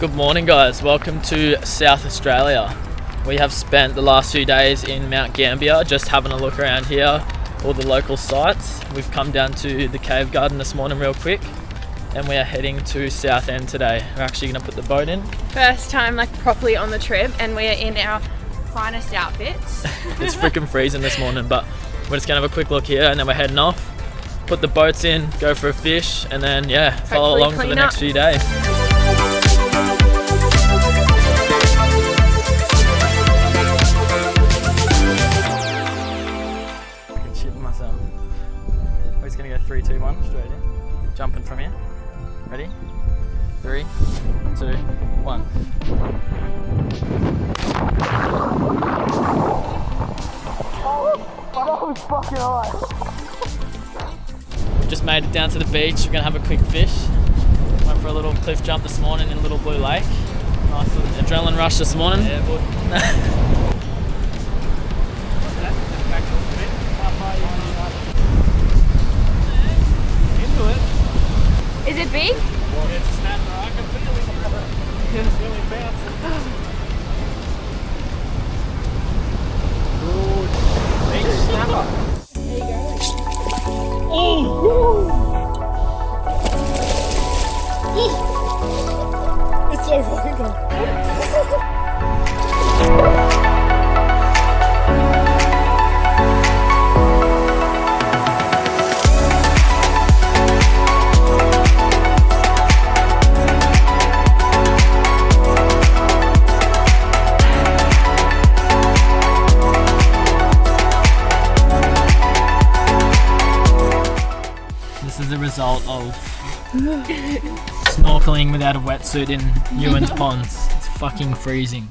Good morning guys, welcome to South Australia. We have spent the last few days in Mount Gambier just having a look around here, all the local sites. We've come down to the cave garden this morning real quick and we are heading to South End today. We're actually going to put the boat in. First time properly on the trip and we are in our finest outfits. It's freaking freezing this morning, but we're just going to have a quick look here and then we're heading off. Put the boats in, go for a fish and then follow along for the next few days. We're just gonna go 3, 2, 1 straight in. Jumping from here. Ready? 3, 2, 1. Oh, that was fucking high. We just made it down to the beach. We're gonna have a quick fish. Went for a little cliff jump this morning in Little Blue Lake. Nice little adrenaline rush this morning. Yeah, boy. Is it big? It's a snapper. I can feel it. It's really bouncing. Good. Big snapper. There you go. Oh! It's so fucking cool. This is the result of snorkeling without a wetsuit in Ewan's ponds. It's fucking freezing.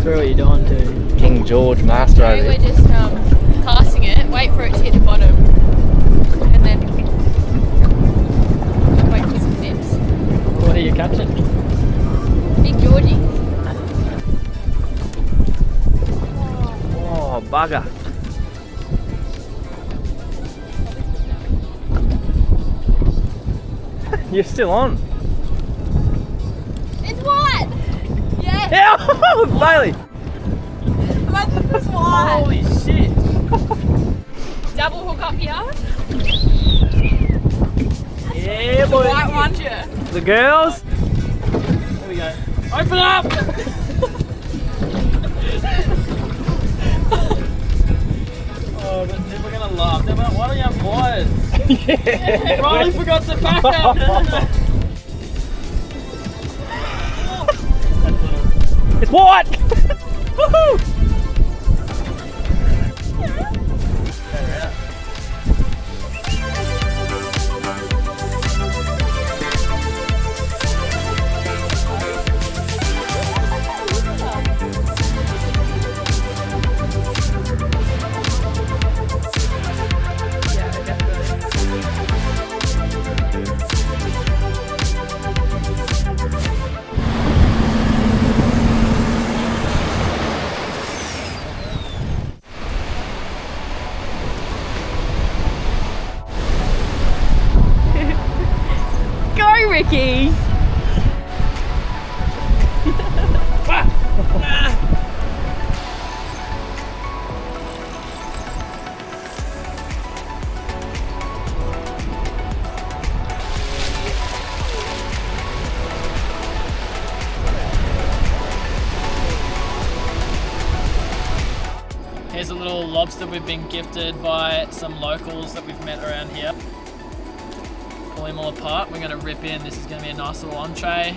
What are you doing to King George Master. So we're just casting it, wait for it to hit the bottom, and then wait for some dips. What are you catching? Big Georgies. Oh, bugger. You're still on. It's what? Yeah. Yeah, Bailey. Imagine this one. Holy shit. Double hook up here. Yeah, boy. White one, yeah. The girls. There we go. Open up! Oh, but people are gonna laugh. They're like, why don't you have wires? Yeah. Riley forgot to pack up. It's what? Woohoo! Go, Ricky. Here's a little lobster we've been gifted by some locals that we've met around here. Pull him all apart. We're going to rip in. This is going to be a nice little entree.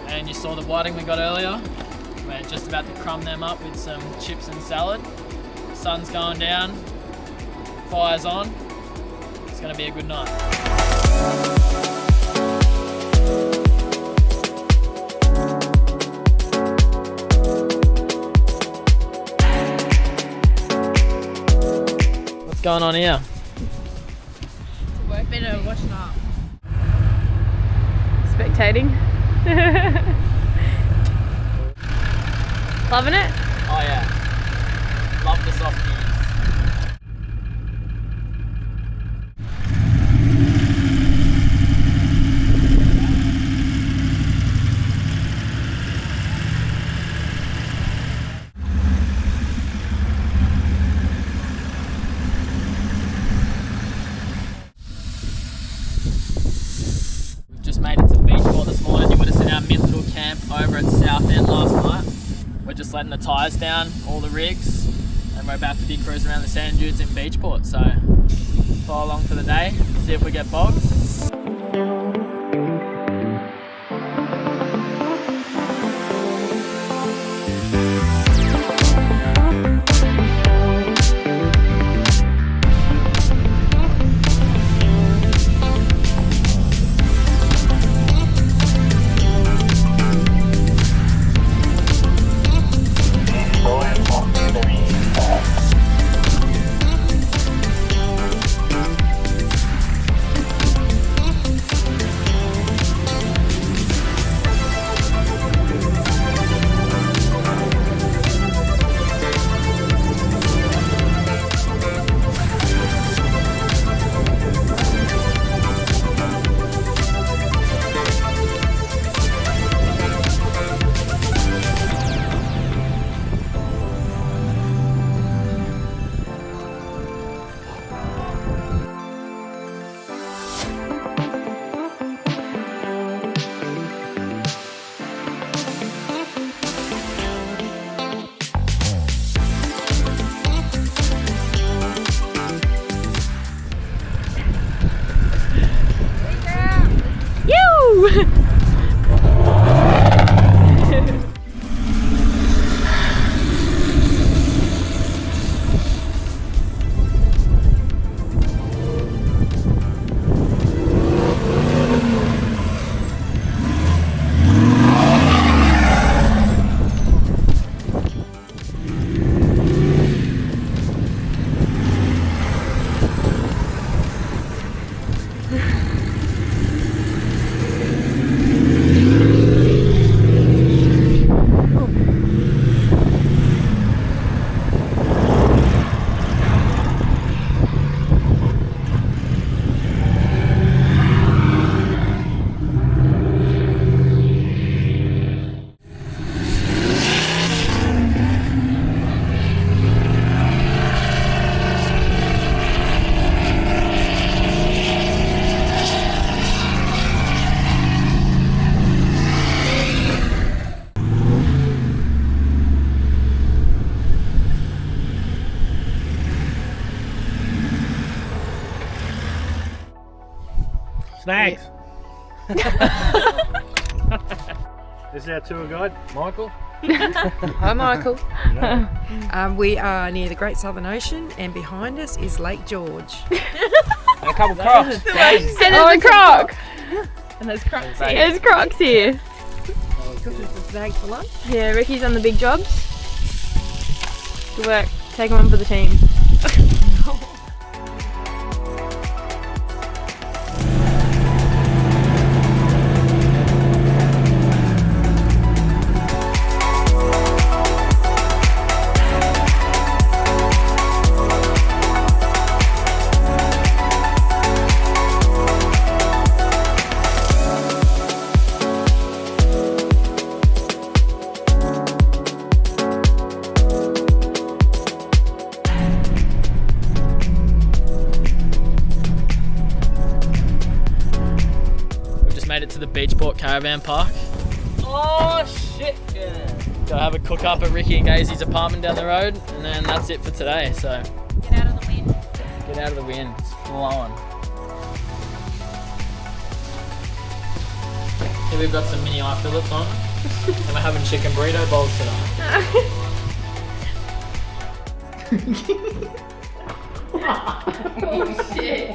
And you saw the whiting we got earlier. We're just about to crumb them up with some chips and salad. Sun's going down. fire's on. It's gonna be a good night. What's going on here? Work better washing up. Spectating. Loving it? Oh yeah. Love the softies. Just made it to the beach port this morning. You would have seen our mint little camp over at South End last night. We're just letting the tyres down, all the rigs, and we're about to be cruising around the sand dunes in Beachport. So follow along for the day, see if we get bogged. Snags. This is our tour guide, Michael. Hi, Michael. No. We are near the Great Southern Ocean, and behind us is Lake George. And a couple crocs. And there's a croc. And there's crocs here. There's crocs here. Cooking some snags for lunch. Yeah, Ricky's on the big jobs. Good work. Take him on for the team. Made it to the Beachport Caravan Park. Oh shit! Yeah. Gotta have a cook up at Ricky and Gazy's apartment down the road, and then that's it for today. So Get out of the wind. get out of the wind, it's blowing. Here we've got some mini eye fillets on, and we're having chicken burrito bowls tonight. Oh shit.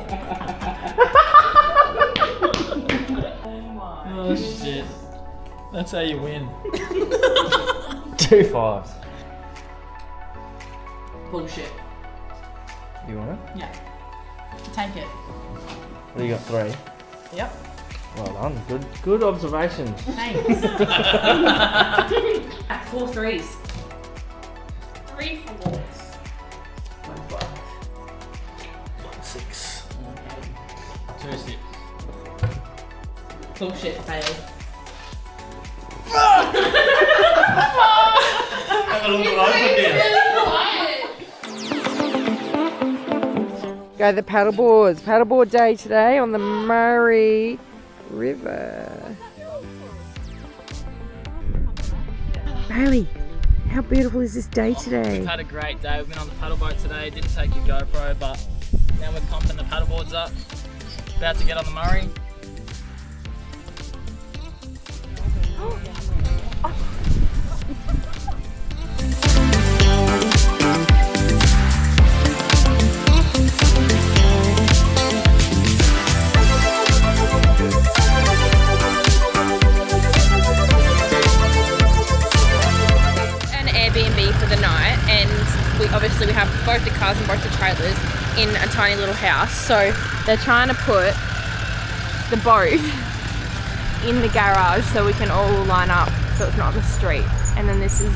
Oh shit. That's how you win. 2 5s. Bullshit. You want it? Yeah. Take it. Well, you got 3. Yep. Well done. Good observations. Thanks. 4 threes. 3 fours. 1 5. 6. 2 6. Bullshit, fail. Have a look at those again. Go the paddleboards. Paddleboard day today on the Murray River. Bailey, how beautiful is this day today? We've had a great day. We've been on the paddle boat today. Didn't take your GoPro, but now we're pumping the paddleboards up. About to get on the Murray. Airbnb for the night, and we have both the cars and both the trailers in a tiny little house, so they're trying to put the boat in the garage so we can all line up so it's not on the street, and then this is